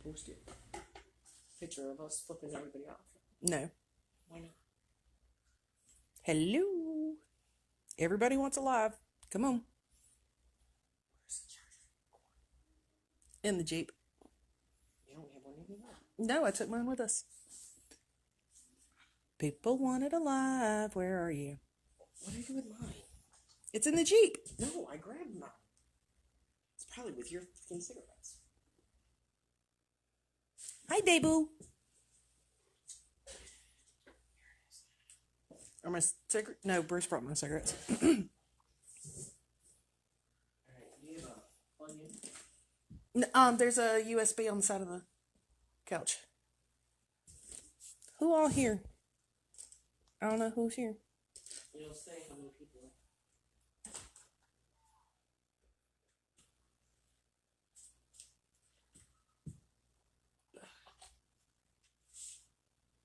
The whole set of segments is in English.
post it. Picture of us flipping everybody off. No. Why not? Hello. Everybody wants a live. Come on. Where's the charger? In the Jeep. You don't have one anymore. No, I took mine with us. People wanted a live. Where are you? What did I do with mine? It's in the Jeep. No, I grabbed mine. It's probably with your freaking cigarettes. Hi, Dayboo. Are my cigarettes? No, Bruce brought my cigarettes. Alright, you have a onion? There's a USB on the side of the couch. Who all here? I don't know who's here. It'll say how many people.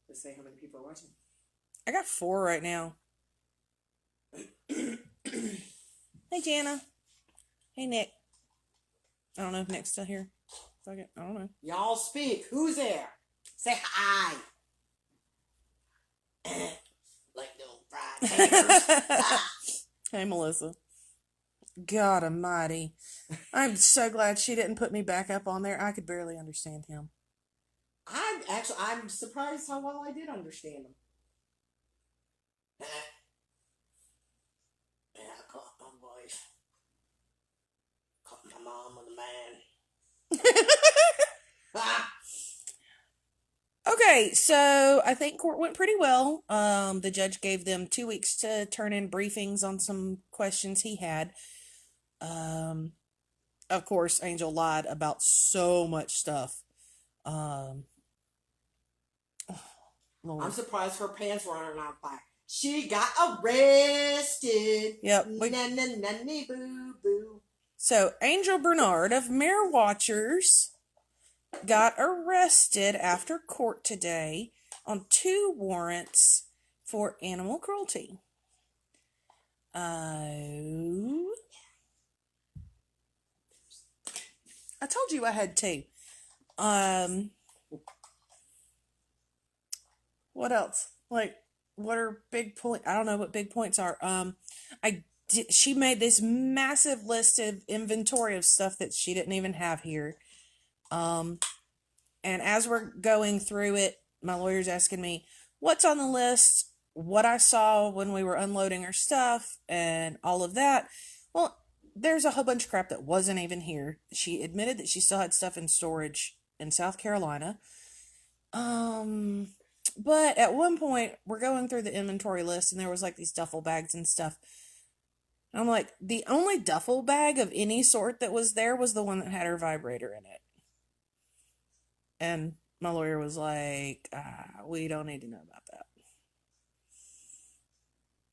Let's say how many people are watching. I got 4 right now. Hey, Jana. Hey, Nick. I don't know if Nick's still here. I don't know. Y'all speak. Who's there? Say hi. Like no fried taters. Hey, Melissa. God almighty. I'm so glad she didn't put me back up on there. I could barely understand him. I'm surprised how well I did understand him. Yeah, I caught my voice. Caught my mom with a man. Okay, so I think court went pretty well. The judge gave them 2 weeks to turn in briefings on some questions he had. Of course, Angel lied about so much stuff. Lord. I'm surprised her pants weren't on fire. She got arrested. Yep. Boo boo. So Angel Brainard of Marewatchers got arrested after court today on 2 warrants for animal cruelty. I told you I had 2. What else? Like, what are big points? I don't know what big points are. She made this massive list of inventory of stuff that she didn't even have here. And as we're going through it, my lawyer's asking me what's on the list, what I saw when we were unloading her stuff, and all of that. Well, there's a whole bunch of crap that wasn't even here. She admitted that she still had stuff in storage in South Carolina. But at one point, we're going through the inventory list, and there was like these duffel bags and stuff. And I'm like, the only duffel bag of any sort that was there was the one that had her vibrator in it. And my lawyer was like, we don't need to know about that.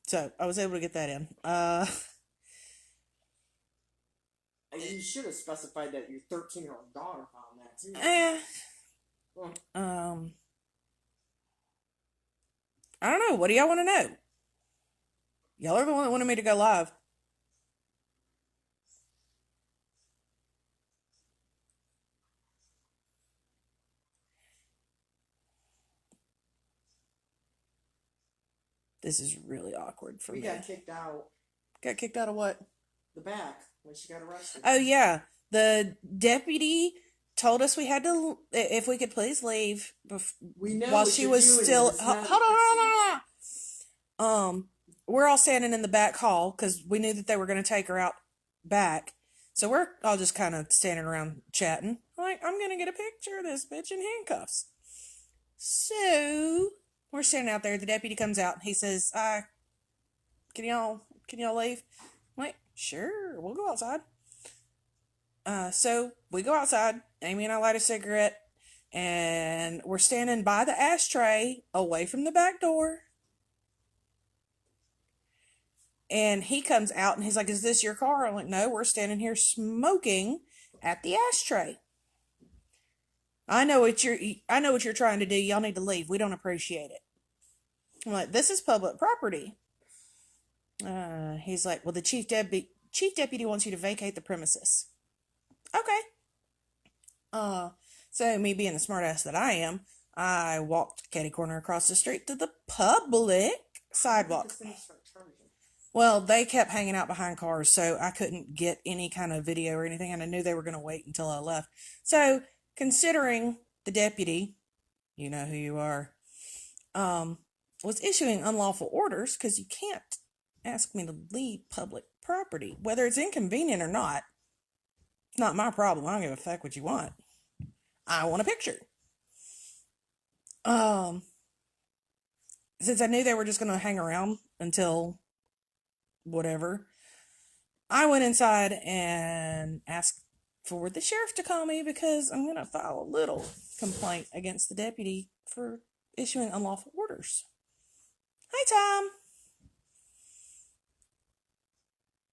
So I was able to get that in. You should have specified that your 13-year-old daughter found that too. I don't know. What do y'all want to know? Y'all are the one that wanted me to go live. This is really awkward for me. We got kicked out. Got kicked out of what? The back when she got arrested. Oh, yeah. The deputy told us we had to, if we could please leave we know while she was still. Hold on. We're all standing in the back hall because we knew that they were going to take her out back. So we're all just kind of standing around chatting. Like, I'm going to get a picture of this bitch in handcuffs. So we're standing out there. The deputy comes out. He says, can y'all leave? I'm like, sure, we'll go outside. So we go outside. Amy and I light a cigarette, and we're standing by the ashtray away from the back door. And he comes out and he's like, is this your car? I'm like, no, we're standing here smoking at the ashtray. I know what you're trying to do. Y'all need to leave. We don't appreciate it. I'm like, this is public property. He's like, well, the chief deputy wants you to vacate the premises. Okay. So, me being the smartass that I am, I walked catty corner across the street to the public sidewalk. Well, they kept hanging out behind cars, so I couldn't get any kind of video or anything, and I knew they were going to wait until I left. So, considering the deputy, you know who you are, was issuing unlawful orders, because you can't ask me to leave public property, whether it's inconvenient or not. It's not my problem. I don't give a fuck what you want. I want a picture. Since I knew they were just going to hang around until whatever, I went inside and asked for the sheriff to call me because I'm going to file a little complaint against the deputy for issuing unlawful orders. Hi, Tom.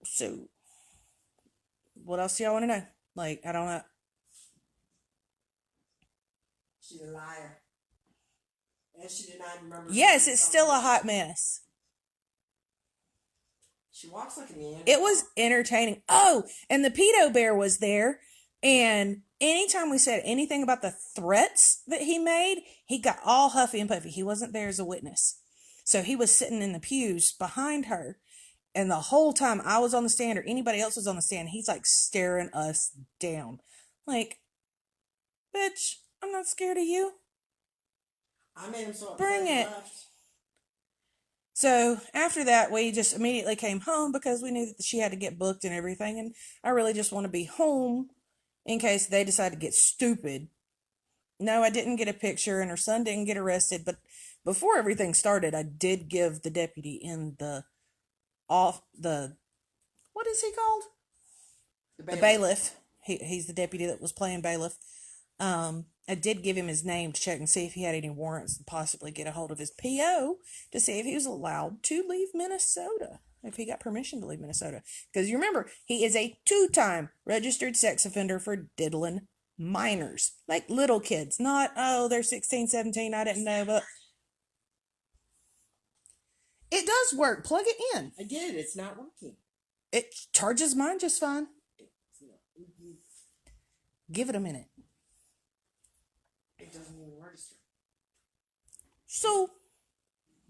So, what else do y'all want to know? Like, I don't know. She's a liar. And she did not remember. Yes, it's still a hot mess. She walks like an Neanderthal. It was entertaining. Oh, and the pedo bear was there. And anytime we said anything about the threats that he made, he got all huffy and puffy. He wasn't there as a witness. So he was sitting in the pews behind her. And the whole time I was on the stand or anybody else was on the stand, he's like staring us down. Like, bitch, I'm not scared of you. I made him so upset. Bring it. So after that, we just immediately came home because we knew that she had to get booked and everything. And I really just want to be home in case they decide to get stupid. No, I didn't get a picture and her son didn't get arrested. But before everything started, I did give the deputy in what is he called? The bailiff. He's the deputy that was playing bailiff. I did give him his name to check and see if he had any warrants and possibly get a hold of his PO to see if he was allowed to leave Minnesota, if he got permission to leave Minnesota. Because you remember, he is a 2-time registered sex offender for diddling minors. Like little kids. Not, oh, they're 16, 17, I didn't know, but it does work. Plug it in. I did. It's not working. It charges mine just fine. Give it a minute. It doesn't even register. So,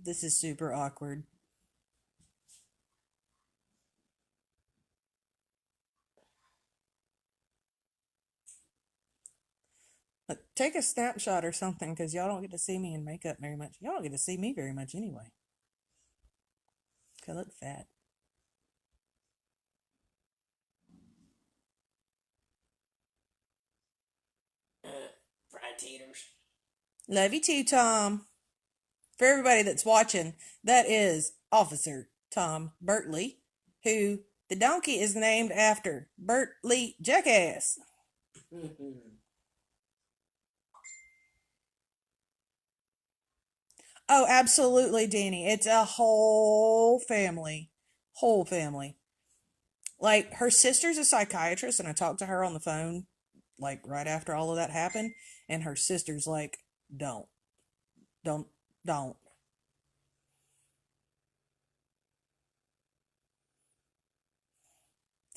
this is super awkward. But take a snapshot or something, because y'all don't get to see me in makeup very much. Y'all don't get to see me very much anyway. I look fat. Fried taters. Love you too, Tom. For everybody that's watching, that is Officer Tom Bertley, who the donkey is named after Bertley Jackass. Oh, absolutely, Danny. It's a whole family. Whole family. Like, her sister's a psychiatrist, and I talked to her on the phone, like, right after all of that happened, and her sister's like, don't. Is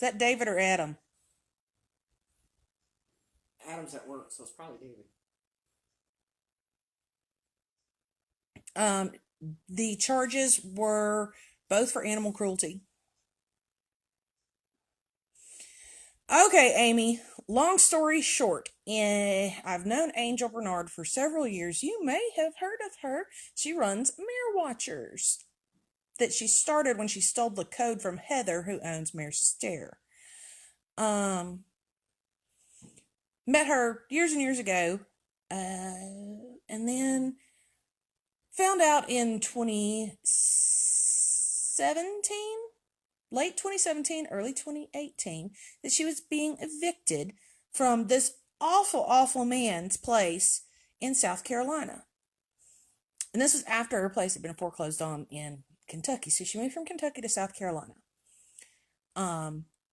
that David or Adam? Adam's at work, so it's probably David. The charges were both for animal cruelty. Okay, Amy, long story short, I've known Angel Brainard for several years. You may have heard of her. She runs Marewatchers, that she started when she stole the code from Heather, who owns Mare Stair. Met her years and years ago, and then found out in 2017, late 2017, early 2018, that she was being evicted from this awful, awful man's place in South Carolina. And this was after her place had been foreclosed on in Kentucky. So she moved from Kentucky to South Carolina.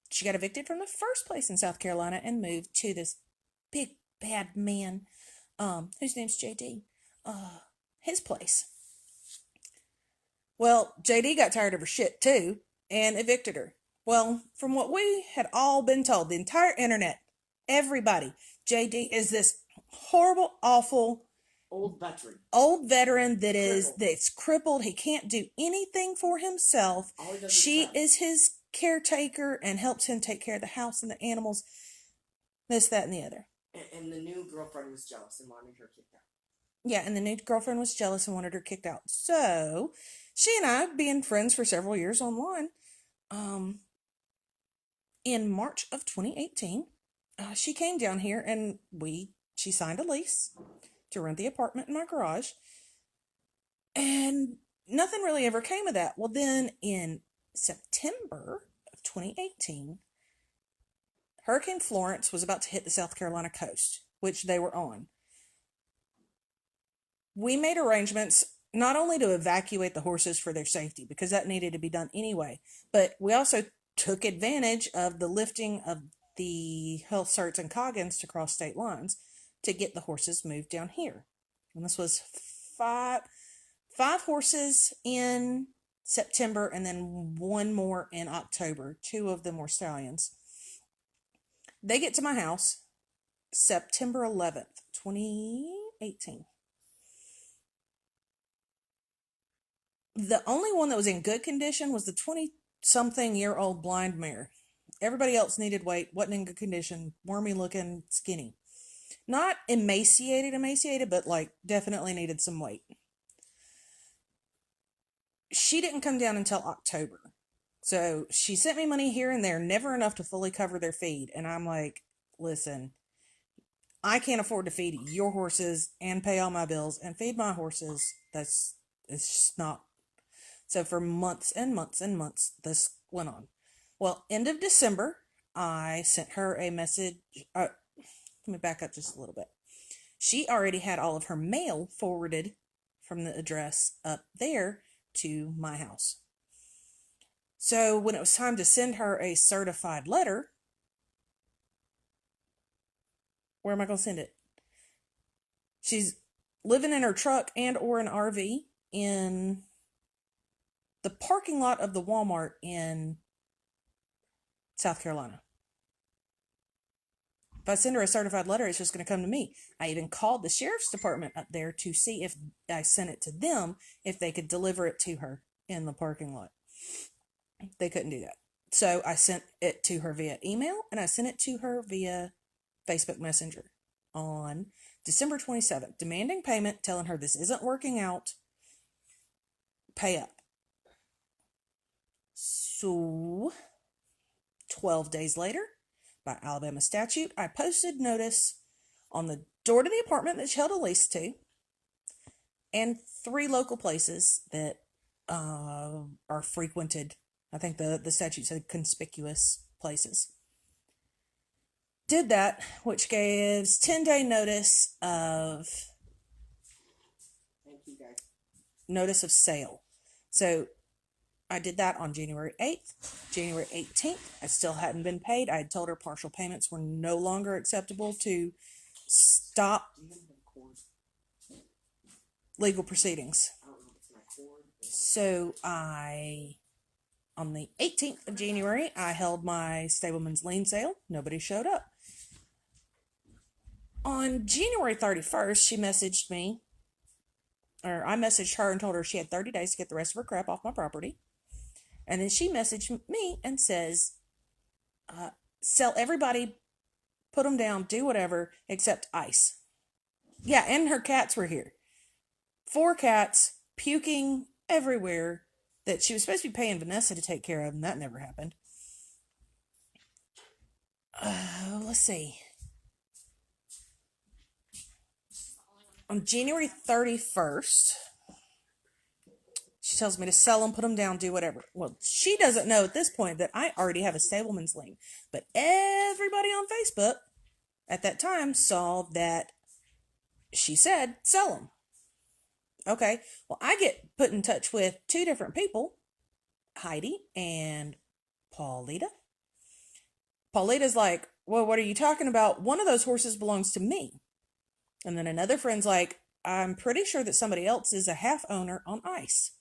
She got evicted from the first place in South Carolina and moved to this big, bad man, whose name's JD. His place. Well, JD got tired of her shit too and evicted her. Well, from what we had all been told, the entire internet, everybody, JD is this horrible, awful Old veteran. old veteran that's Crippled. crippled. He can't do anything for himself. All he does She travel. is his caretaker and helps him take care of the house and the animals. This, that, and the other. And the new girlfriend was jealous and wanted her kicked out. Yeah, and the new girlfriend was jealous and wanted her kicked out. So she and I, being friends for several years online, in March of 2018, she came down here and she signed a lease to rent the apartment in my garage. And nothing really ever came of that. Well, then in September of 2018, Hurricane Florence was about to hit the South Carolina coast, which they were on. We made arrangements not only to evacuate the horses for their safety, because that needed to be done anyway, but we also took advantage of the lifting of the health certs and Coggins to cross state lines to get the horses moved down here. And this was five horses in September and then one more in October. 2 of them were stallions. They get to my house September 11th, 2018. The only one that was in good condition was the 20-something-year-old blind mare. Everybody else needed weight, wasn't in good condition, wormy looking, skinny. Not emaciated, but like definitely needed some weight. She didn't come down until October. So she sent me money here and there, never enough to fully cover their feed. And I'm like, listen, I can't afford to feed your horses and pay all my bills and feed my horses. It's just not. So for months and months and months, this went on. Well, end of December, I sent her a message. Let me back up just a little bit. She already had all of her mail forwarded from the address up there to my house. So when it was time to send her a certified letter, where am I going to send it? She's living in her truck and or an RV in the parking lot of the Walmart in South Carolina. If I send her a certified letter, it's just going to come to me. I even called the sheriff's department up there to see if I sent it to them, if they could deliver it to her in the parking lot. They couldn't do that. So I sent it to her via email, and I sent it to her via Facebook Messenger on December 27th, demanding payment, telling her this isn't working out. Pay up. So 12 days later, by Alabama statute, I posted notice on the door to the apartment that she held a lease to, and 3 local places that are frequented. I think the statute said conspicuous places. Did that, which gives 10-day notice of notice of sale. So I did that on January 8th. January 18th, I still hadn't been paid. I had told her partial payments were no longer acceptable to stop legal proceedings. So on the 18th of January, I held my stableman's lien sale. Nobody showed up. On January 31st, she messaged me, or I messaged her and told her she had 30 days to get the rest of her crap off my property. And then she messaged me and says, sell everybody, put them down, do whatever, except Ice. Yeah, and her cats were here. 4 cats, puking everywhere, that she was supposed to be paying Vanessa to take care of, and that never happened. Let's see. On January 31st, she tells me to sell them, put them down, do whatever. Well, she doesn't know at this point that I already have a stableman's lien. But everybody on Facebook at that time saw that she said, sell them. Okay, well, I get put in touch with 2 different people, Heidi and Paulita. Paulita's like, well, what are you talking about? One of those horses belongs to me. And then another friend's like, I'm pretty sure that somebody else is a half owner on Ice.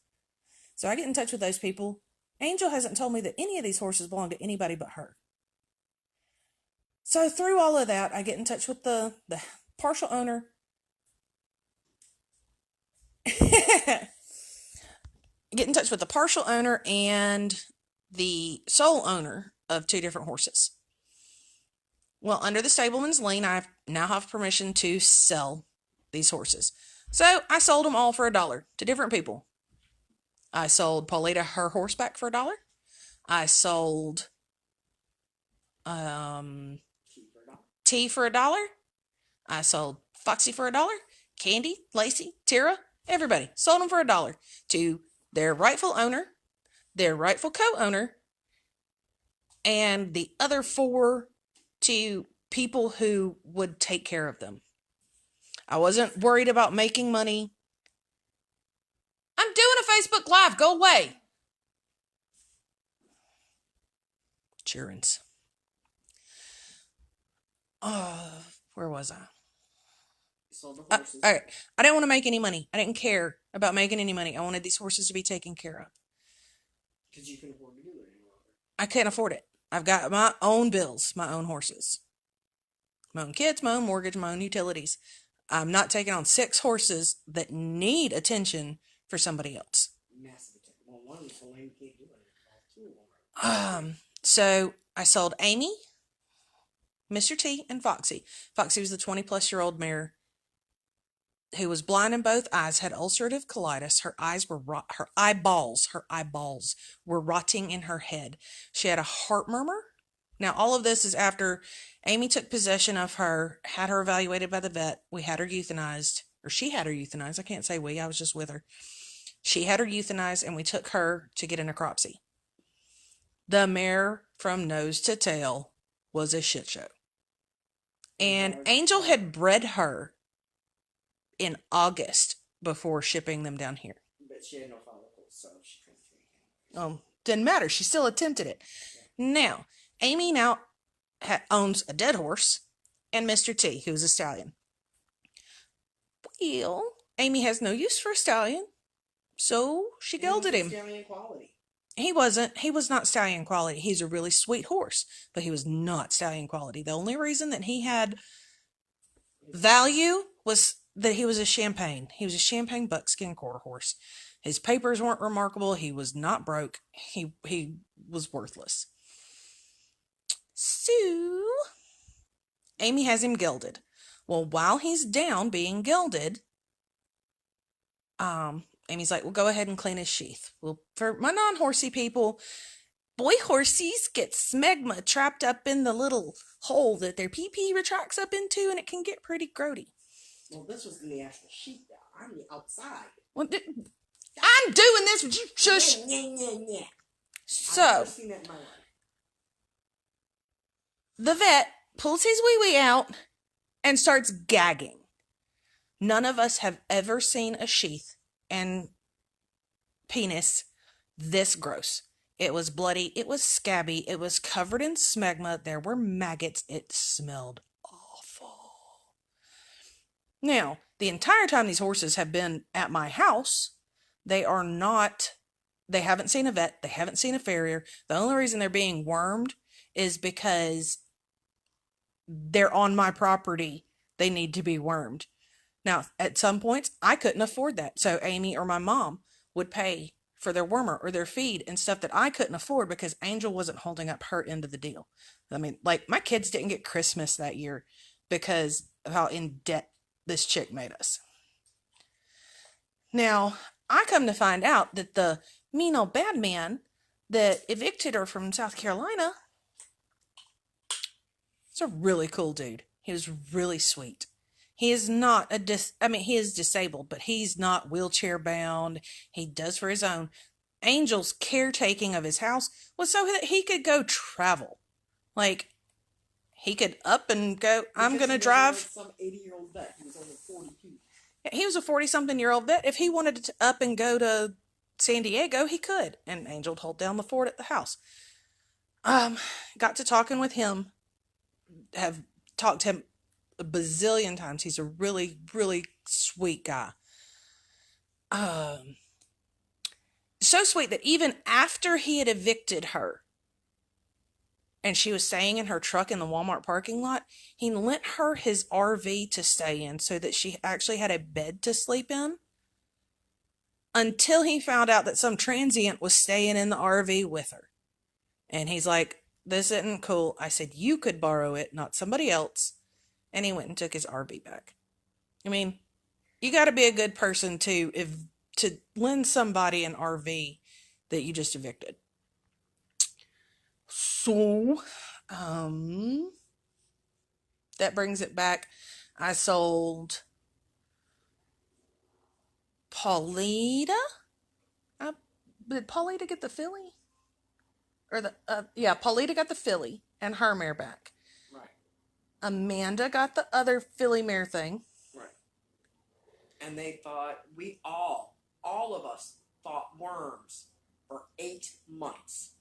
So I get in touch with those people. Angel hasn't told me that any of these horses belong to anybody but her. So through all of that, I get in touch with the partial owner. Get in touch with the partial owner and the sole owner of 2 different horses. Well, under the stableman's lien, I now have permission to sell these horses. So I sold them all for $1 to different people. I sold Paulita her horseback for $1. I sold T for $1. I sold Foxy for $1. Candy, Lacey, Tara, everybody sold them for $1 to their rightful owner, their rightful co-owner, and the other 4 to people who would take care of them. I wasn't worried about making money. I'm doing a Facebook Live. Go away. Cheerings. Where was I? Sold the horses. All right. I didn't want to make any money. I didn't care about making any money. I wanted these horses to be taken care of. Because you can afford to do it any longer. I can't afford it. I've got my own bills, my own horses, my own kids, my own mortgage, my own utilities. I'm not taking on 6 horses that need attention for somebody else. Massive attention. Well, one is so lame you can't do it. So I sold Amy, Mr. T, and Foxy. Foxy was the 20-plus-year-old mare who was blind in both eyes, had ulcerative colitis. Her eyeballs were rotting in her head. She had a heart murmur. Now, all of this is after Amy took possession of her, had her evaluated by the vet. We had her euthanized, or she had her euthanized. I can't say we, I was just with her. She had her euthanized, and we took her to get a necropsy. The mare from nose to tail was a shit show. And Angel had bred her in August before shipping them down here. But she had no follicles, so she couldn't do anything. Didn't matter. She still attempted it. Now, Amy owns a dead horse and Mr. T, who's a stallion. Well, Amy has no use for a stallion, so she gelded him. Stallion quality. He was not stallion quality. He's a really sweet horse, but he was not stallion quality. The only reason that he had value was that he was a champagne. He was a champagne buckskin quarter horse. His papers weren't remarkable. He was not broke. He was worthless. So, Amy has him gelded. Well, while he's down being gelded, Amy's like, well, go ahead and clean his sheath. Well, for my non-horsey people, boy horsies get smegma trapped up in the little hole that their pee-pee retracts up into, and it can get pretty grody. Well, this was in the actual sheet, though. I'm outside. Well, I'm doing this, but you shush. Yeah. So, I've never seen that in my life. The vet pulls his wee-wee out and starts gagging. None of us have ever seen a sheath and penis this gross. It was bloody. It was scabby. It was covered in smegma. There were maggots. It smelled awful. Now, the entire time these horses have been at my house, they haven't seen a vet. They haven't seen a farrier. The only reason they're being wormed is because they're on my property. They need to be wormed. Now, at some points, I couldn't afford that. So Amy or my mom would pay for their wormer or their feed and stuff that I couldn't afford because Angel wasn't holding up her end of the deal. I mean, like, my kids didn't get Christmas that year because of how in debt this chick made us. Now, I come to find out that the mean old bad man that evicted her from South Carolina is a really cool dude. He was really sweet. He is not he is disabled, but he's not wheelchair bound. He does for his own. Angel's caretaking of his house was so that he could go travel. Like, he could up and go, I'm going to drive. Some 80-year-old vet. He was only 42. He was a 40-something-year-old vet. If he wanted to up and go to San Diego, he could. And Angel would hold down the fort at the house. Got to talking with him. Have talked to him a bazillion times. He's a really, really sweet guy. So sweet that even after he had evicted her, and she was staying in her truck in the Walmart parking lot, he lent her his RV to stay in so that she actually had a bed to sleep in, until he found out that some transient was staying in the RV with her. And he's like, this isn't cool. I said, you could borrow it, not somebody else. And he went and took his RV back. I mean, you got to be a good person to lend somebody an RV that you just evicted. So, that brings it back. I sold Paulita. Did Paulita get the filly? Or Paulita got the filly and her mare back. Right. Amanda got the other filly mare thing. Right. And they thought, all of us thought worms for 8 months.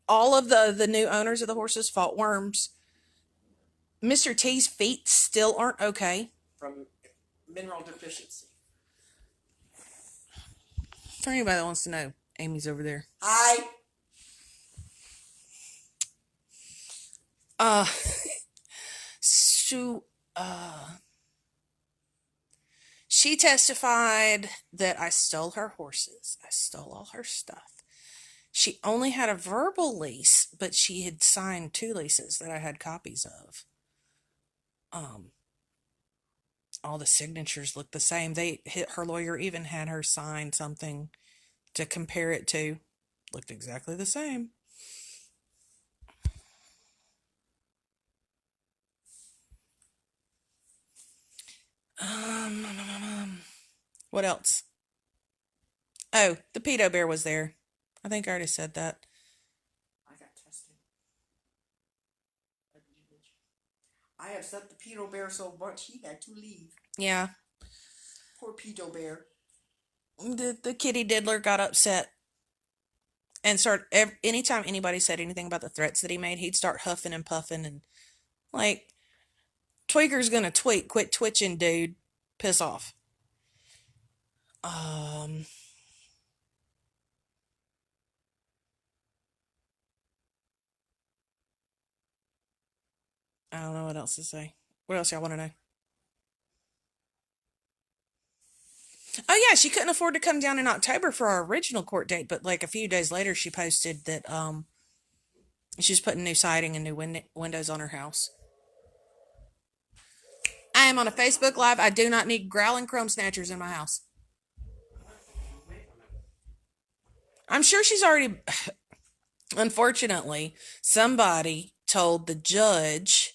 All of the new owners of the horses fought worms. Mr. T's feet still aren't okay. From mineral deficiency. For anybody that wants to know, Amy's over there. Hi. She testified that I stole her horses. I stole all her stuff. She only had a verbal lease, but she had signed 2 leases that I had copies of. All the signatures looked the same. Her lawyer even had her sign something to compare it to. Looked exactly the same. What else? Oh, the pedo bear was there. I think I already said that. I got tested. I upset the pedo bear so much he had to leave. Yeah. Poor pedo bear. The kitty diddler got upset and anytime anybody said anything about the threats that he made, he'd start huffing and puffing and like, Tweaker's gonna tweak. Quit twitching, dude. Piss off. I don't know what else to say. What else y'all want to know? Oh yeah, she couldn't afford to come down in October for our original court date, but like a few days later, she posted that she's putting new siding and new windows on her house. I am on a Facebook Live. I do not need growling chrome snatchers in my house. I'm sure she's already... Unfortunately, somebody told the judge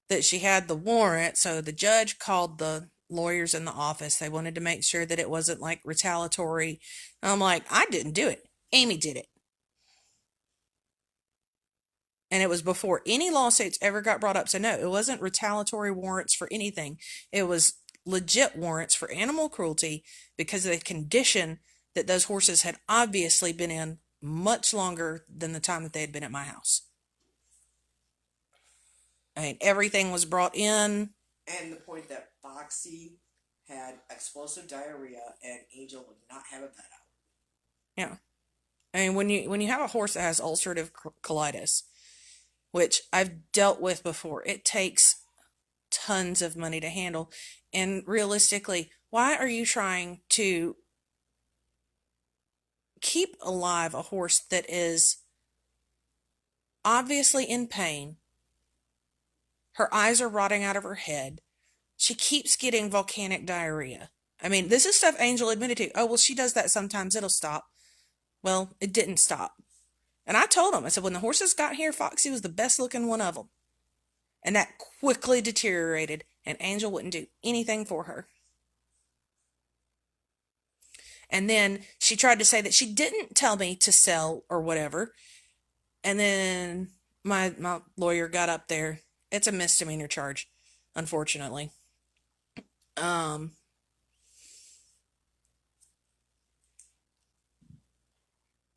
that she had the warrant, so the judge called the lawyers in the office. They wanted to make sure that it wasn't like retaliatory. I'm like, I didn't do it. Amy did it. And it was before any lawsuits ever got brought up. So no, it wasn't retaliatory warrants for anything. It was legit warrants for animal cruelty because of the condition that those horses had obviously been in much longer than the time that they had been at my house. I mean, everything was brought in. And the point that Foxy had explosive diarrhea and Angel would not have a vet out. Yeah. I mean, when you have a horse that has ulcerative colitis, which I've dealt with before, it takes tons of money to handle. And realistically, why are you trying to keep alive a horse that is obviously in pain? Her eyes are rotting out of her head. She keeps getting volcanic diarrhea. I mean, this is stuff Angel admitted to. Oh, well, she does that sometimes. It'll stop. Well, it didn't stop. And I told him, I said, when the horses got here, Foxy was the best looking one of them. And that quickly deteriorated, and Angel wouldn't do anything for her. And then she tried to say that she didn't tell me to sell or whatever. And then my lawyer got up there. It's a misdemeanor charge, unfortunately.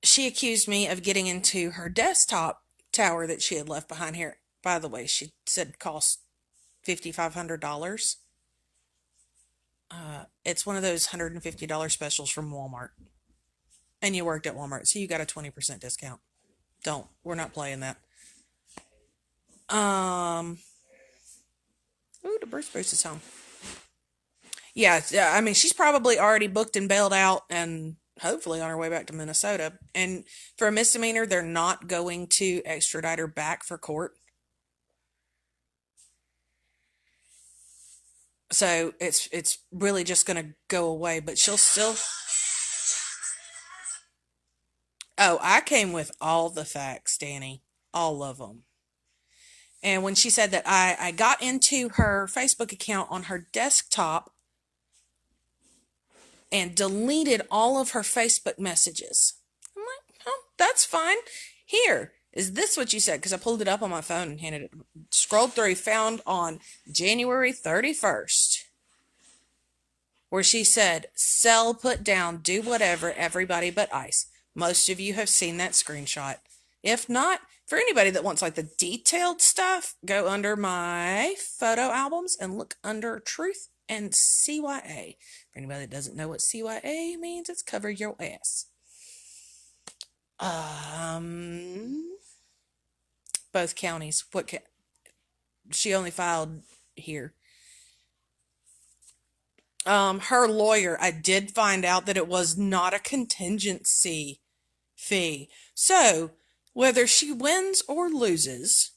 She accused me of getting into her desktop tower that she had left behind here. By the way, she said cost $5,500. It's one of those $150 specials from Walmart. And you worked at Walmart, so you got a 20% discount. We're not playing that. Ooh, the Bruce is home. Yeah, I mean, she's probably already booked and bailed out and hopefully on her way back to Minnesota. And for a misdemeanor, they're not going to extradite her back for court. So it's really just going to go away, but she'll still. Oh, I came with all the facts, Danny. All of them. And when she said that I got into her Facebook account on her desktop and deleted all of her Facebook messages. I'm like, oh, that's fine. Here, is this what you said? Because I pulled it up on my phone and handed it, scrolled through, found on January 31st, where she said, sell, put down, do whatever, everybody but ICE. Most of you have seen that screenshot. If not, for anybody that wants like the detailed stuff, go under my photo albums and look under Truth and CYA. For anybody that doesn't know what CYA means, it's cover your ass. Both counties. She only filed here. Her lawyer, I did find out that it was not a contingency fee. So, whether she wins or loses,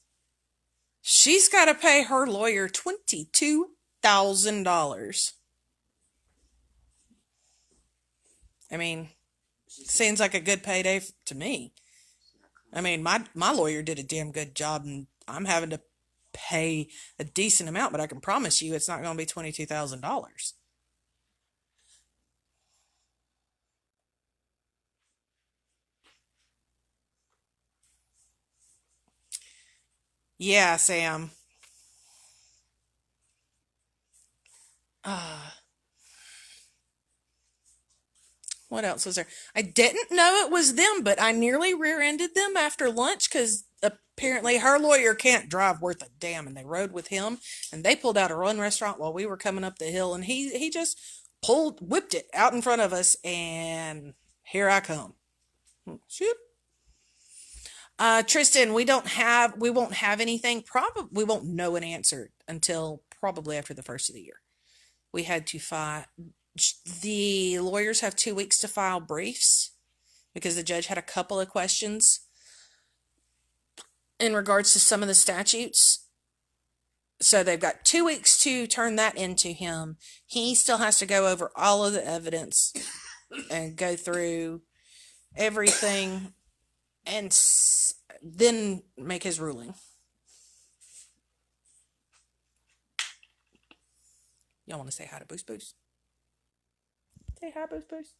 she's got to pay her lawyer $22,000. I mean, seems like a good payday to me. I mean, my lawyer did a damn good job, and I'm having to pay a decent amount, but I can promise you it's not going to be $22,000. Yeah, Sam. What else was there? I didn't know it was them, but I nearly rear-ended them after lunch because apparently her lawyer can't drive worth a damn, and they rode with him, and they pulled out a run restaurant while we were coming up the hill, and he just whipped it out in front of us, and here I come. Shoot. Tristan, we won't have anything. We won't know an answer until probably after the first of the year. We had to file. The lawyers have 2 weeks to file briefs because the judge had a couple of questions in regards to some of the statutes. So they've got 2 weeks to turn that into him. He still has to go over all of the evidence and go through everything and then make his ruling. Y'all want to say hi to Boost Boost? Say hi, Boost Boost.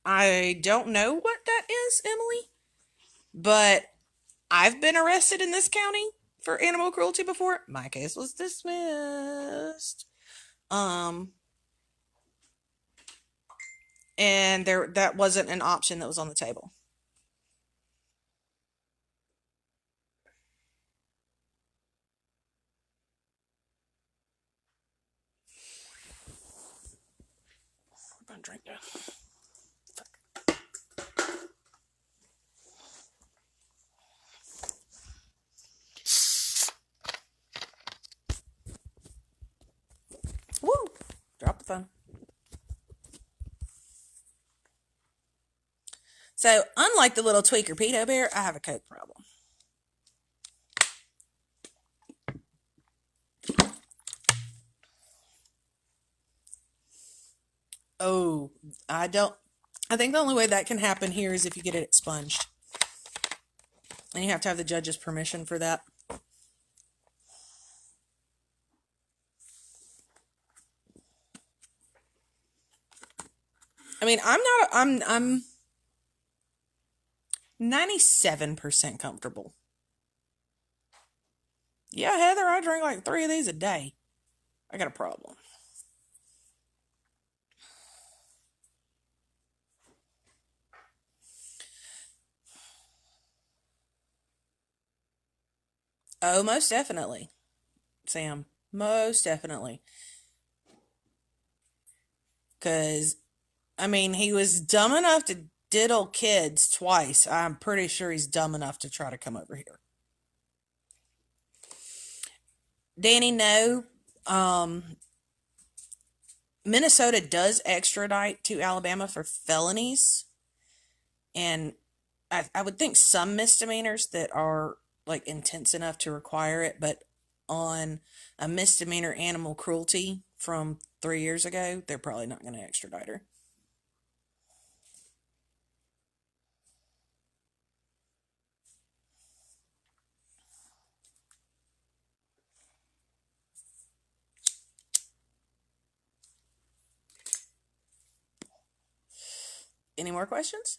I don't know what that is, Emily, but I've been arrested in this county for animal cruelty before. My case was dismissed. And that wasn't an option that was on the table. I'm gonna drink that. Woo! Drop the phone. So, unlike the little tweaker pedo bear, I have a Coke problem. Oh, I think the only way that can happen here is if you get it expunged. And you have to have the judge's permission for that. I mean, I'm 97% comfortable. Yeah, Heather, I drink like 3 of these a day. I got a problem. Oh, most definitely, Sam. Most definitely. Because, I mean, he was dumb enough to diddle kids twice. I'm pretty sure he's dumb enough to try to come over here. Danny, no. Minnesota does extradite to Alabama for felonies. And I would think some misdemeanors that are like intense enough to require it, but on a misdemeanor animal cruelty from 3 years ago, they're probably not going to extradite her. Any more questions?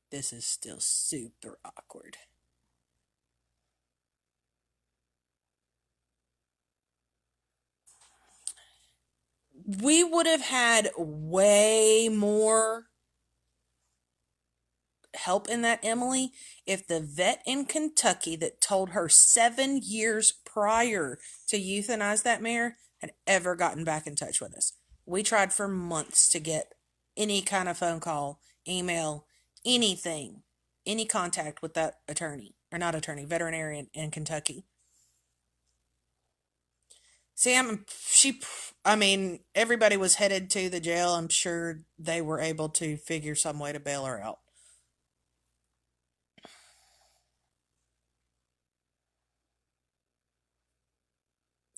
This is still super awkward. We would have had way more help in that, Emily, if the vet in Kentucky that told her 7 years prior to euthanize that mare had ever gotten back in touch with us. We tried for months to get any kind of phone call, email, anything, any contact with that attorney, or not attorney, veterinarian in Kentucky. Sam, I mean, everybody was headed to the jail. I'm sure they were able to figure some way to bail her out.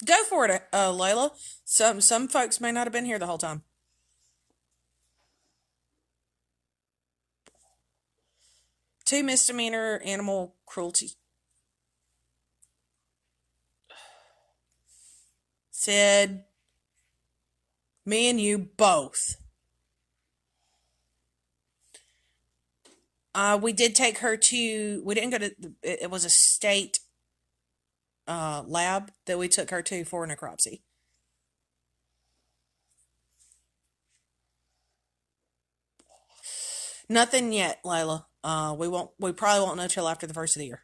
Go for it, Layla. Some folks may not have been here the whole time. Two misdemeanor animal cruelty. Said me and you both. We did take her to. We didn't go to. It was a state lab that we took her to for necropsy. Nothing yet, Layla. We won't. We probably won't know till after the first of the year.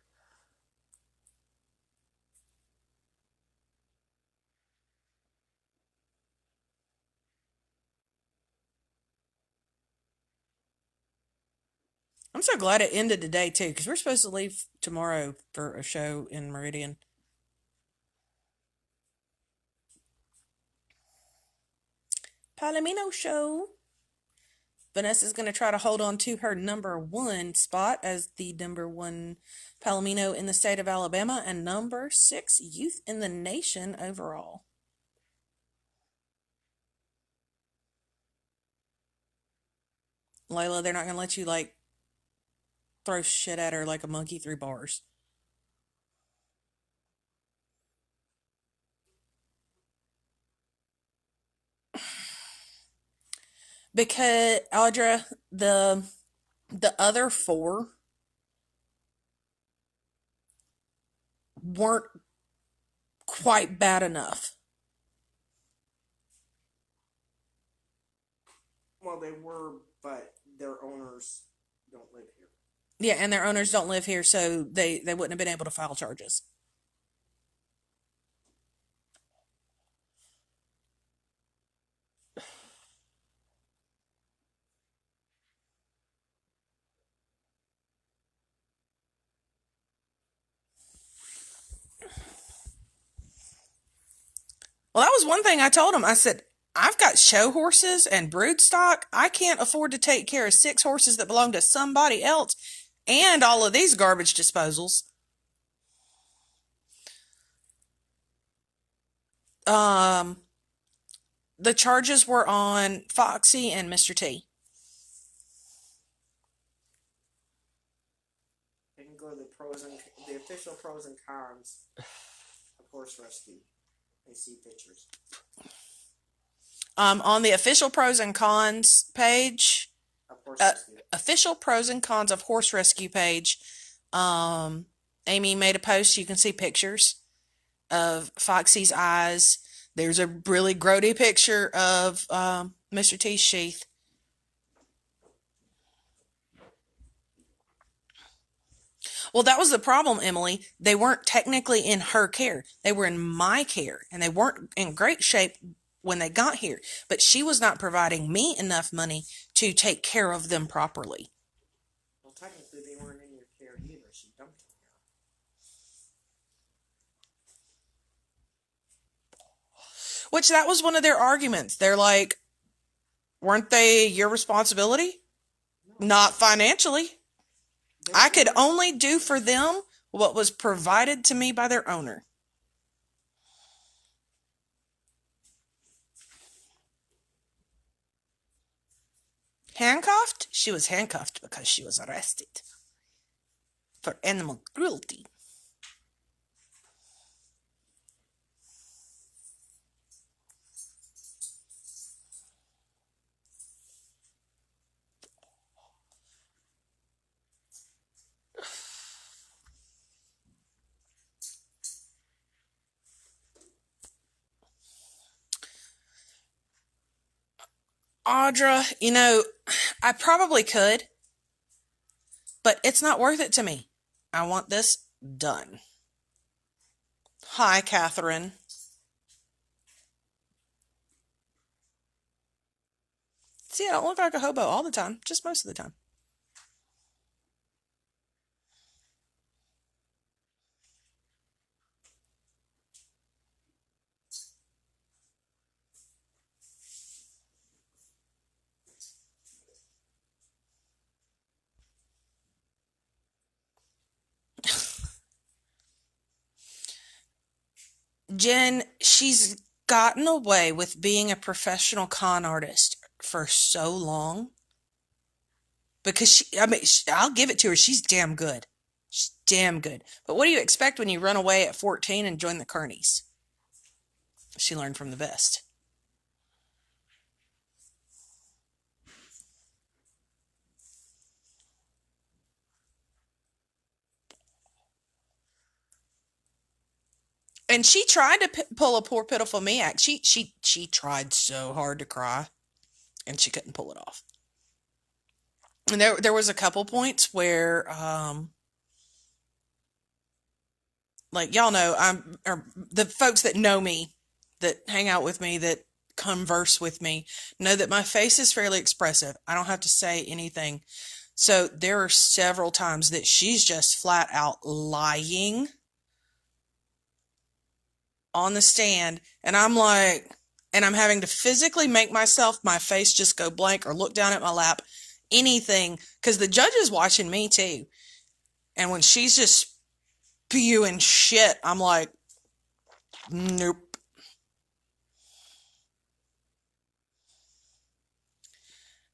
I'm so glad it ended today too, because we're supposed to leave tomorrow for a show in Meridian. Palomino show. Vanessa's going to try to hold on to her number one spot as the number one Palomino in the state of Alabama and number 6 youth in the nation overall. Layla, they're not going to let you, like, throw shit at her like a monkey through bars. Because, Audra, the other 4 weren't quite bad enough. Well, they were, but their owners don't live here. Yeah, and their owners don't live here, so they wouldn't have been able to file charges. Well, that was one thing I told him. I said, I've got show horses and brood stock. I can't afford to take care of 6 horses that belong to somebody else and all of these garbage disposals. Um, the charges were on Foxy and Mr. T. They can go to the official pros and cons of horse rescue and see pictures. On the official pros and cons page, official pros and cons of horse rescue page, Amy made a post. You can see pictures of Foxy's eyes. There's a really grody picture of Mr. T's sheath. Well, that was the problem, Emily. They weren't technically in her care. They were in my care, and they weren't in great shape when they got here. But she was not providing me enough money to take care of them properly. Well, technically, they weren't in your care either. She dumped them here. Which that was one of their arguments. They're like, weren't they your responsibility? No. Not financially. I could only do for them what was provided to me by their owner. Handcuffed? She was handcuffed because she was arrested for animal cruelty. Audra, you know, I probably could, but it's not worth it to me. I want this done. Hi, Catherine. See, I don't look like a hobo all the time, just most of the time. Jen, she's gotten away with being a professional con artist for so long. Because I'll give it to her. She's damn good. She's damn good. But what do you expect when you run away at 14 and join the Kearneys? She learned from the best. And she tried to pull a poor pitiful me act. She tried so hard to cry, and she couldn't pull it off. And there was a couple points where, like y'all know, or the folks that know me, that hang out with me, that converse with me, know that my face is fairly expressive. I don't have to say anything. So there are several times that she's just flat out lying on the stand, and I'm like, and I'm having to physically make my face just go blank or look down at my lap, anything, because the judge is watching me too. And when she's just spewing shit, I'm like, nope.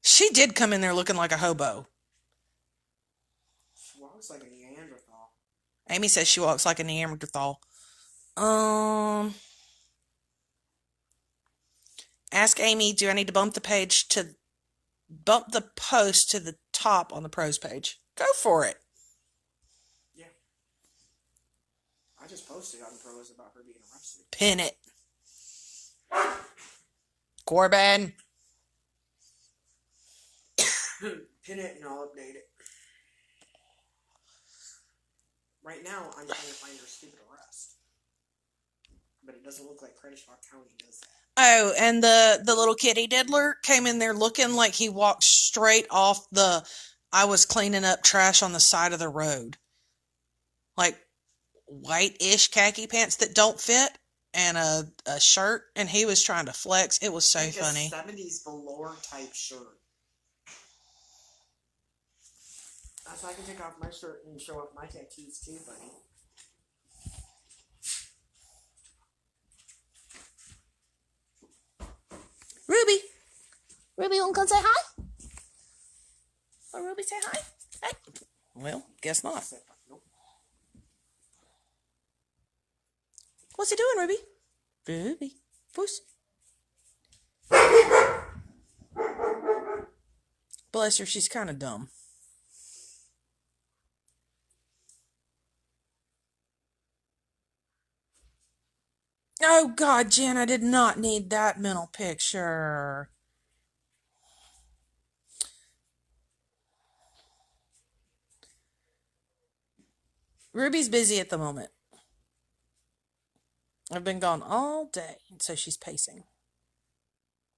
She did come in there looking like a hobo. She walks like a Neanderthal. Amy says she walks like a Neanderthal. Ask Amy, do I need to bump the post to the top on the pros page? Go for it. Yeah. I just posted on pros about her being arrested. Pin it. Corbin. Pin it and I'll update it. Right now, I'm trying to find her stupid arrest. But it doesn't look like Crenshaw County does that. Oh, and the little kitty diddler came in there looking like he walked straight off I was cleaning up trash on the side of the road. Like white-ish khaki pants that don't fit and a shirt, and he was trying to flex. It was so like funny. A 70s velour type shirt. So I can take off my shirt and show off my tattoos too, buddy. Ruby, wanna come say hi? Oh, Ruby, say hi. Hey. Well, guess not. Nope. What's he doing, Ruby? Ruby, push. Bless her, she's kind of dumb. No, Oh, God, Jen, I did not need that mental picture. Ruby's busy at the moment. I've been gone all day, so she's pacing.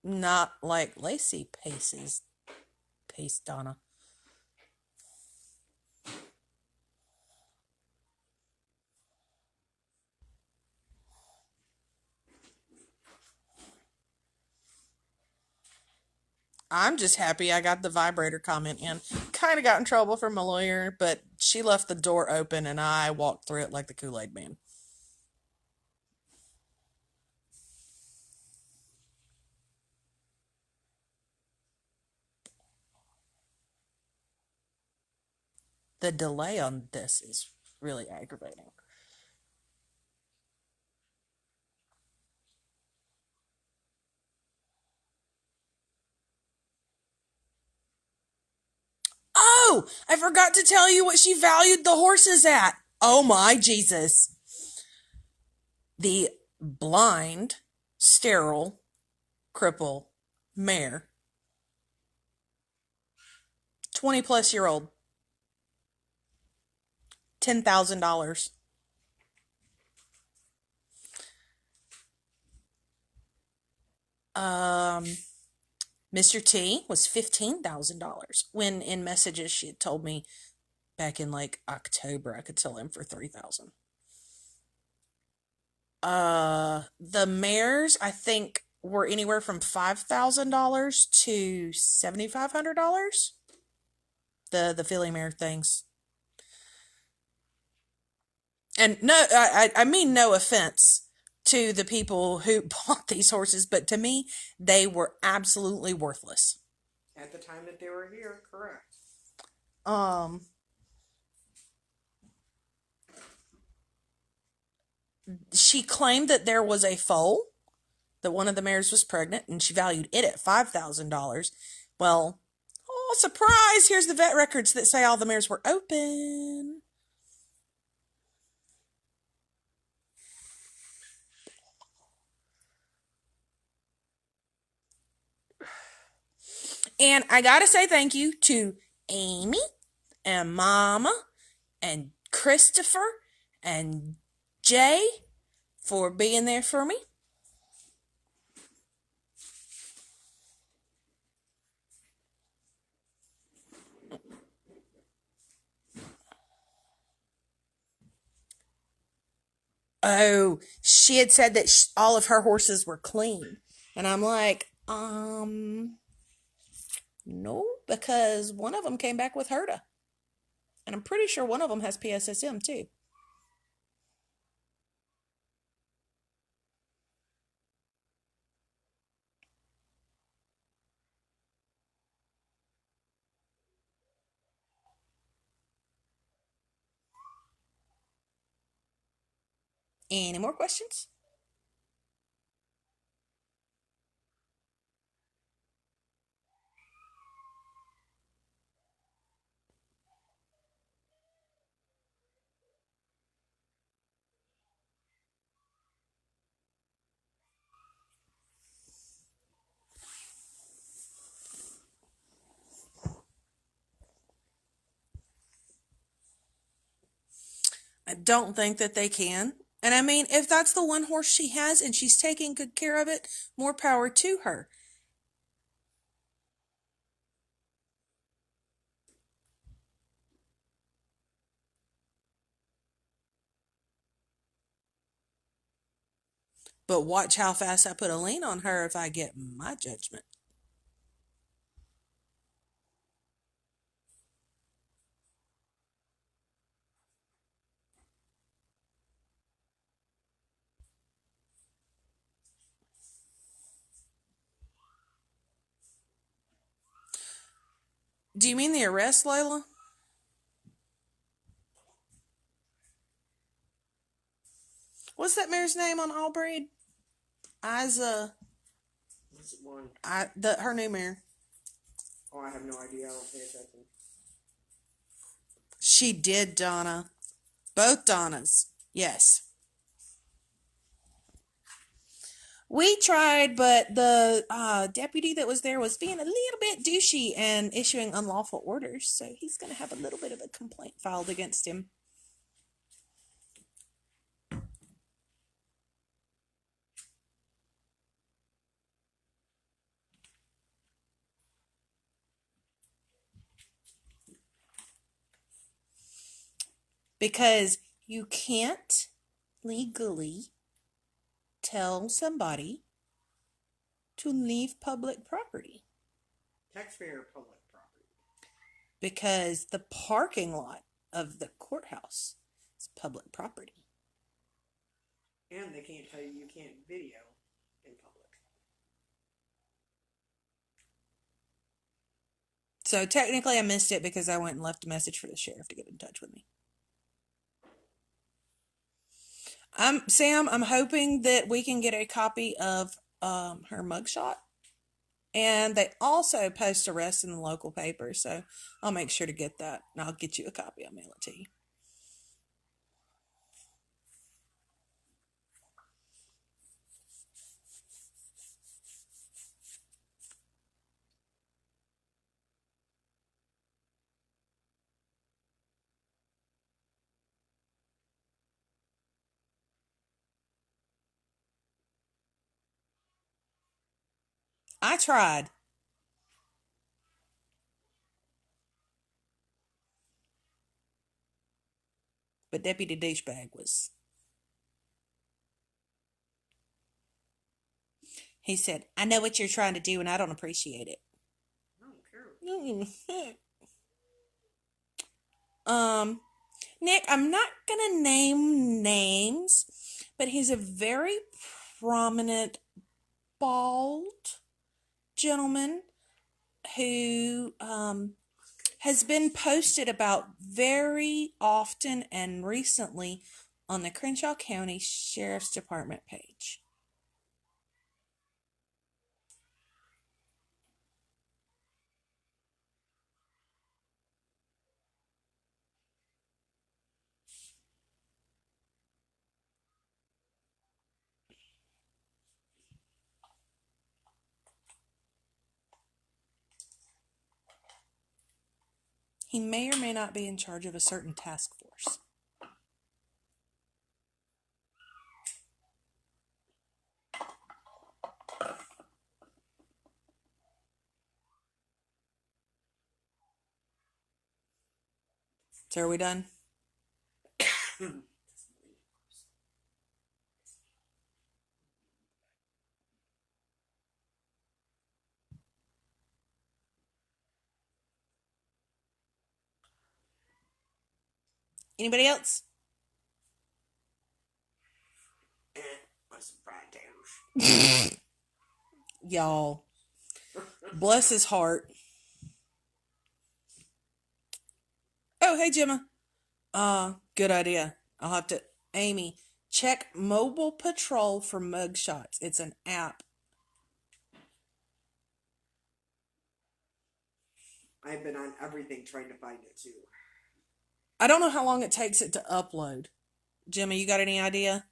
Not like Lacey paces. Pace, Donna. I'm just happy I got the vibrator comment in. Kind of got in trouble from my lawyer, but she left the door open and I walked through it like the Kool-Aid man. The delay on this is really aggravating. Oh, I forgot to tell you what she valued the horses at. Oh my Jesus. The blind, sterile, cripple mare, 20-plus-year-old, $10,000. Mr. T was $15,000 when in messages she had told me back in like October I could sell him for $3,000. The mares I think were anywhere from $5,000 to $7,500. The filly mare things. And no, I mean no offense to the people who bought these horses, but to me, they were absolutely worthless. At the time that they were here, correct. She claimed that there was a foal, that one of the mares was pregnant, and she valued it at $5,000. Well, oh, surprise! Here's the vet records that say all the mares were open. And I gotta say thank you to Amy and Mama and Christopher and Jay for being there for me. Oh, she had said that all of her horses were clean. And I'm like, no, because one of them came back with HERDA. And I'm pretty sure one of them has PSSM too. Any more questions? I don't think that they can. And I mean, if that's the one horse she has and she's taking good care of it, more power to her. But watch how fast I put a lien on her if I get my judgment. Do you mean the arrest, Layla? What's that mare's name on All Breed? Isa. What's one? Her new mare. Oh, I have no idea. I don't pay attention. She did, Donna. Both Donnas. Yes. We tried, but the deputy that was there was being a little bit douchey and issuing unlawful orders, so he's going to have a little bit of a complaint filed against him. Because you can't legally tell somebody to leave public property. Taxpayer public property. Because the parking lot of the courthouse is public property. And they can't tell you can't video in public. So technically I missed it because I went and left a message for the sheriff to get in touch with me. Sam, I'm hoping that we can get a copy of her mugshot. And they also post arrests in the local paper, so I'll make sure to get that. And I'll get you a copy. I'll mail it to you. I tried. But Deputy Douchebag was... He said, I know what you're trying to do and I don't appreciate it. I don't care. Nick, I'm not gonna name names, but he's a very prominent bald gentleman who has been posted about very often and recently on the Crenshaw County Sheriff's Department page. He may or may not be in charge of a certain task force. So are we done? Anybody else? What's some fried taters? Y'all. Bless his heart. Oh, hey, Gemma. Good idea. I'll have to... Amy, check Mobile Patrol for mugshots. It's an app. I've been on everything trying to find it, too. I don't know how long it takes it to upload. Gemma, you got any idea?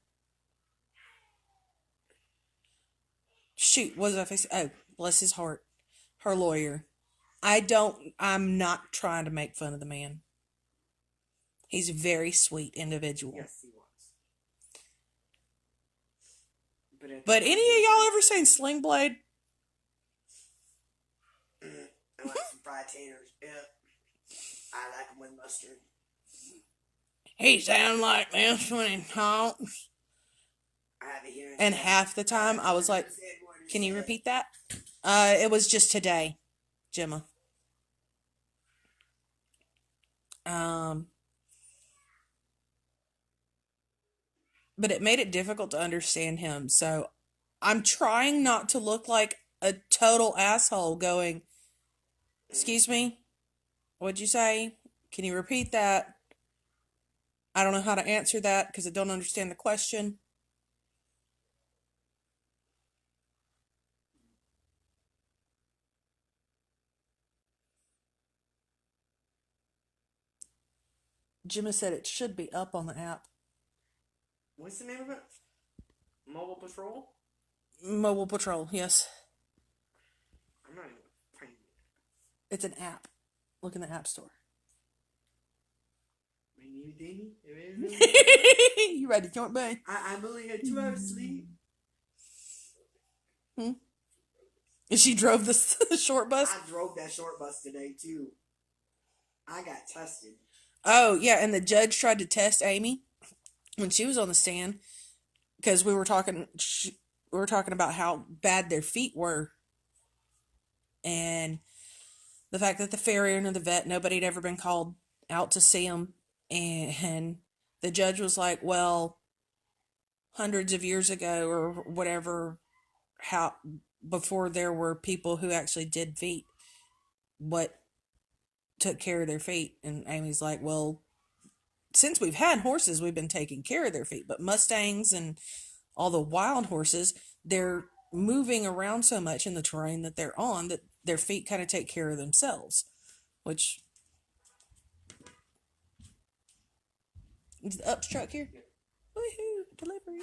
Shoot, what was I facing? Oh, bless his heart. Her lawyer. I'm not trying to make fun of the man. He's a very sweet individual. Yes, he was. But any of y'all ever seen Sling Blade? I like some fried taters. Yeah. I like them with mustard. He sounds like this when he talks. And half the time I was like, can you repeat that? It was just today, Gemma. But it made it difficult to understand him. So I'm trying not to look like a total asshole going, excuse me? What'd you say? Can you repeat that? I don't know how to answer that because I don't understand the question. Gemma said it should be up on the app. What's the name of it? Mobile Patrol? Mobile Patrol, yes. I'm not even playing. It's an app. Look in the App Store. My new Danny. You ready to join me? I only had 2 hours sleep. And she drove the short bus? I drove that short bus today, too. I got tested. Oh, yeah, and the judge tried to test Amy when she was on the stand because we were talking about how bad their feet were and the fact that the farrier and the vet, nobody had ever been called out to see them. And the judge was like, well, hundreds of years ago or whatever, how before there were people who actually did feet, what took care of their feet? And Amy's like, well, since we've had horses, we've been taking care of their feet, but Mustangs and all the wild horses, they're moving around so much in the terrain that they're on that their feet kind of take care of themselves, which is the Ups truck here. Woohoo, delivery.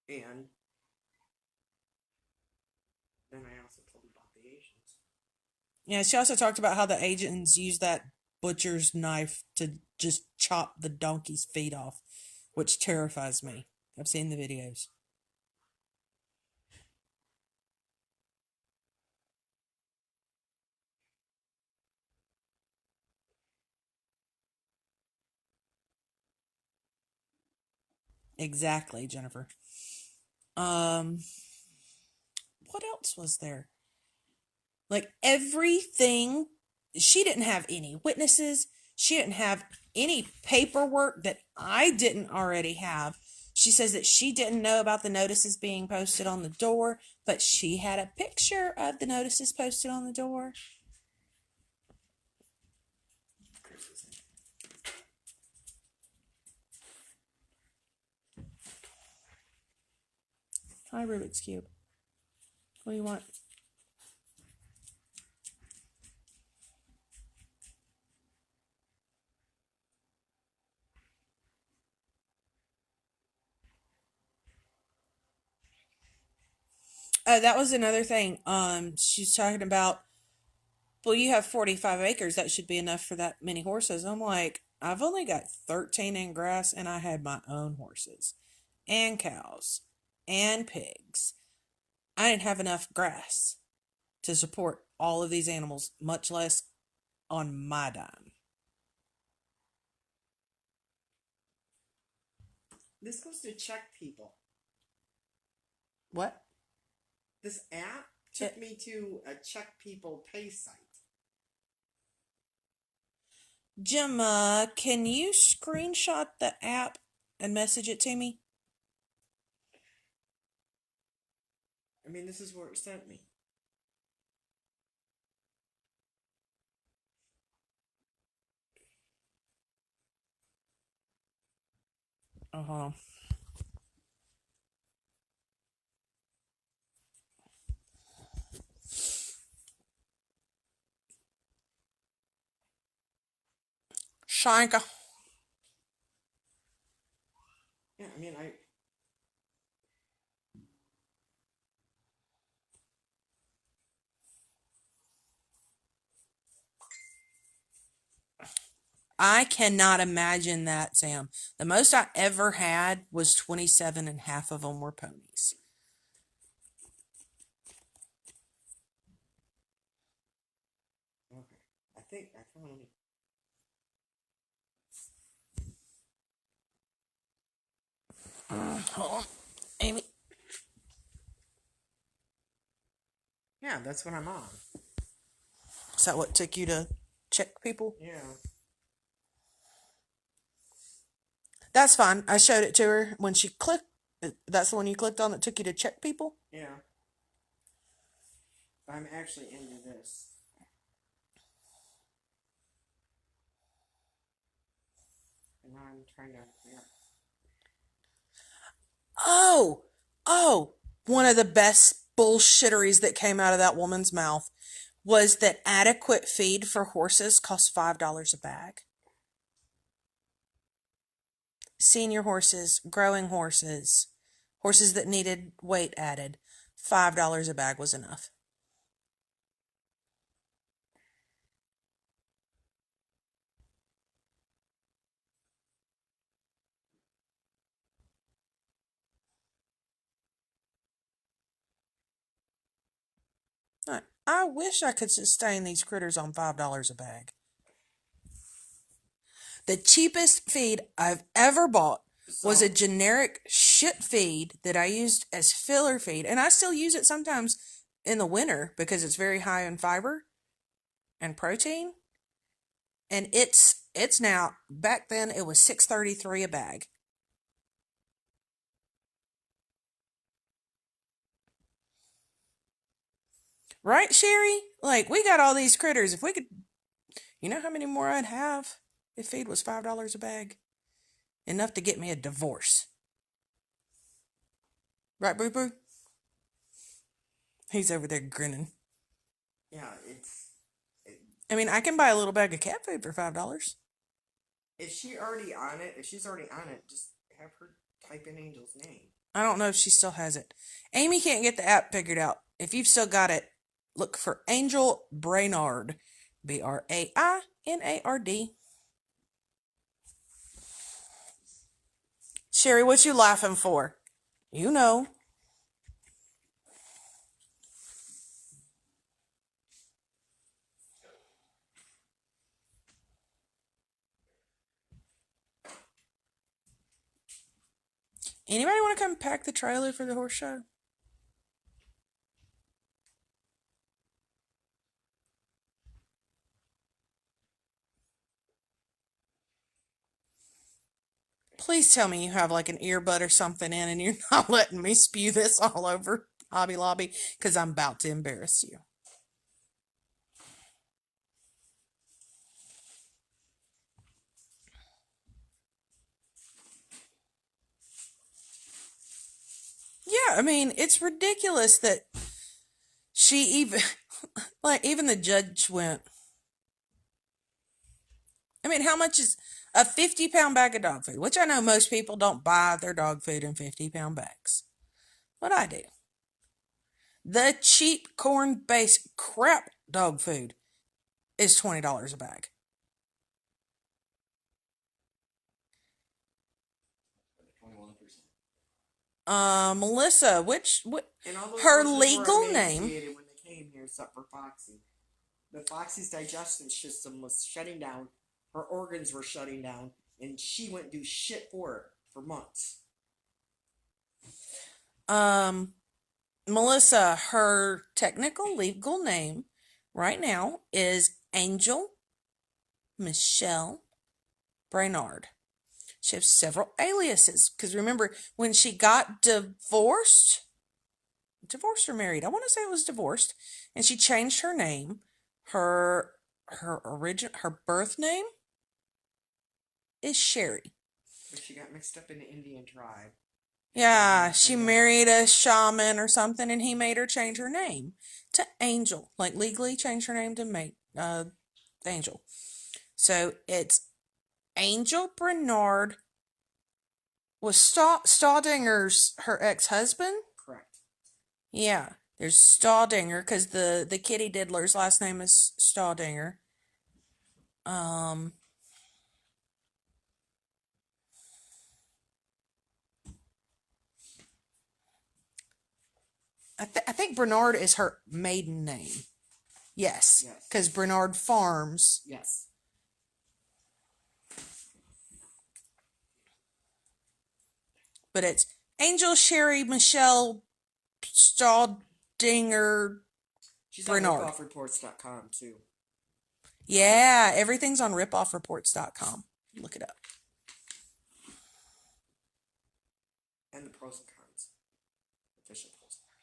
And then I also told about the Asians. Yeah, she also talked about how the agents use that butcher's knife to just chop the donkey's feet off, which terrifies me. I've seen the videos. Exactly, Jennifer. What else was there? Like everything, she didn't have any witnesses. She didn't have any paperwork that I didn't already have. She says that she didn't know about the notices being posted on the door, but she had a picture of the notices posted on the door. Hi, Rubik's Cube. What do you want? That was another thing. She's talking about, well, you have 45 acres. That should be enough for that many horses. I'm like, I've only got 13 in grass, and I had my own horses and cows and pigs. I didn't have enough grass to support all of these animals, much less on my dime. This goes to check people. What? This app took me to a check people pay site. Gemma, can you screenshot the app and message it to me? I mean, this is where it sent me. Uh-huh. Shanka. Yeah, I mean, I cannot imagine that, Sam. The most I ever had was 27 and half of them were ponies. Okay. I think I found it. Hold on. Amy. Yeah, that's what I'm on. Is that what took you to check people? Yeah. That's fine. I showed it to her when she clicked. That's the one you clicked on that took you to check people? Yeah. I'm actually into this. And now I'm trying to... Yeah. Oh, one of the best bullshitteries that came out of that woman's mouth was that adequate feed for horses costs $5 a bag. Senior horses, growing horses, horses that needed weight added, $5 a bag was enough. I wish I could sustain these critters on $5 a bag. The cheapest feed I've ever bought was a generic shit feed that I used as filler feed, and I still use it sometimes in the winter because it's very high in fiber and protein. And it's now, back then it was $6.33 a bag. Right, Sherry? Like, we got all these critters. If we could, you know how many more I'd have if feed was $5 a bag? Enough to get me a divorce. Right, Boo Boo? He's over there grinning. Yeah, I mean, I can buy a little bag of cat food for $5. if she's already on it, just have her type in Angel's name. I don't know if she still has it. Amy can't get the app figured out. If you've still got it, look for Angel Brainard. Brainard. Sherry, what you laughing for? You know. Anybody want to come pack the trailer for the horse show? Please tell me you have like an earbud or something in and you're not letting me spew this all over Hobby Lobby because I'm about to embarrass you. Yeah, I mean, it's ridiculous that she even, like, even the judge went, I mean, how much is a 50-pound bag of dog food? Which I know most people don't buy their dog food in 50-pound bags. But I do. The cheap corn-based crap dog food is $20 a bag. Melissa, her legal name? When they came here, except for Foxy. The Foxy's digestion system was shutting down. Her organs were shutting down, and she wouldn't do shit for it for months. Melissa, her technical legal name right now is Angel Michelle Brainard. She has several aliases because remember when she got divorced or married, I want to say it was divorced, and she changed her name. Her birth name is Sherry. But she got mixed up in the Indian tribe. Yeah, she married a shaman or something, and he made her change her name to Angel. Like, legally change her name to Angel. So, it's Angel Brainard. Was Staudinger her ex-husband? Correct. Yeah, there's Staudinger, because the kitty diddler's last name is Staudinger. I think Brainard is her maiden name. Yes, because Brainard Farms. Yes. But it's Angel Sherry Michelle Staudinger She's Brainard. on ripoffreports.com too. Yeah, everything's on ripoffreports.com. Look it up. And the pros and cons. Official pros and cons.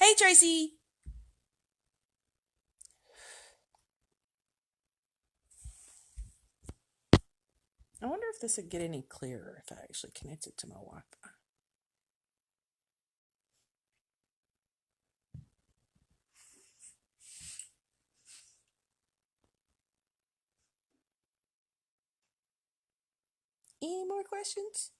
Hey, Tracy. I wonder if this would get any clearer if I actually connect it to my Wi-Fi. Any more questions?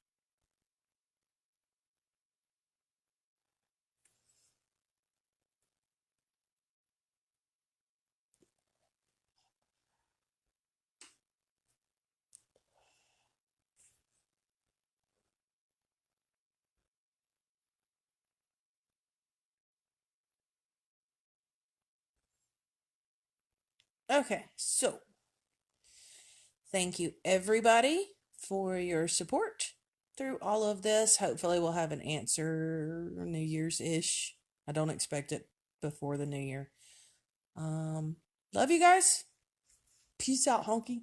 Okay, so thank you everybody for your support through all of this. Hopefully we'll have an answer New Year's-ish. I don't expect it before the new year. Love you guys. Peace out, honky.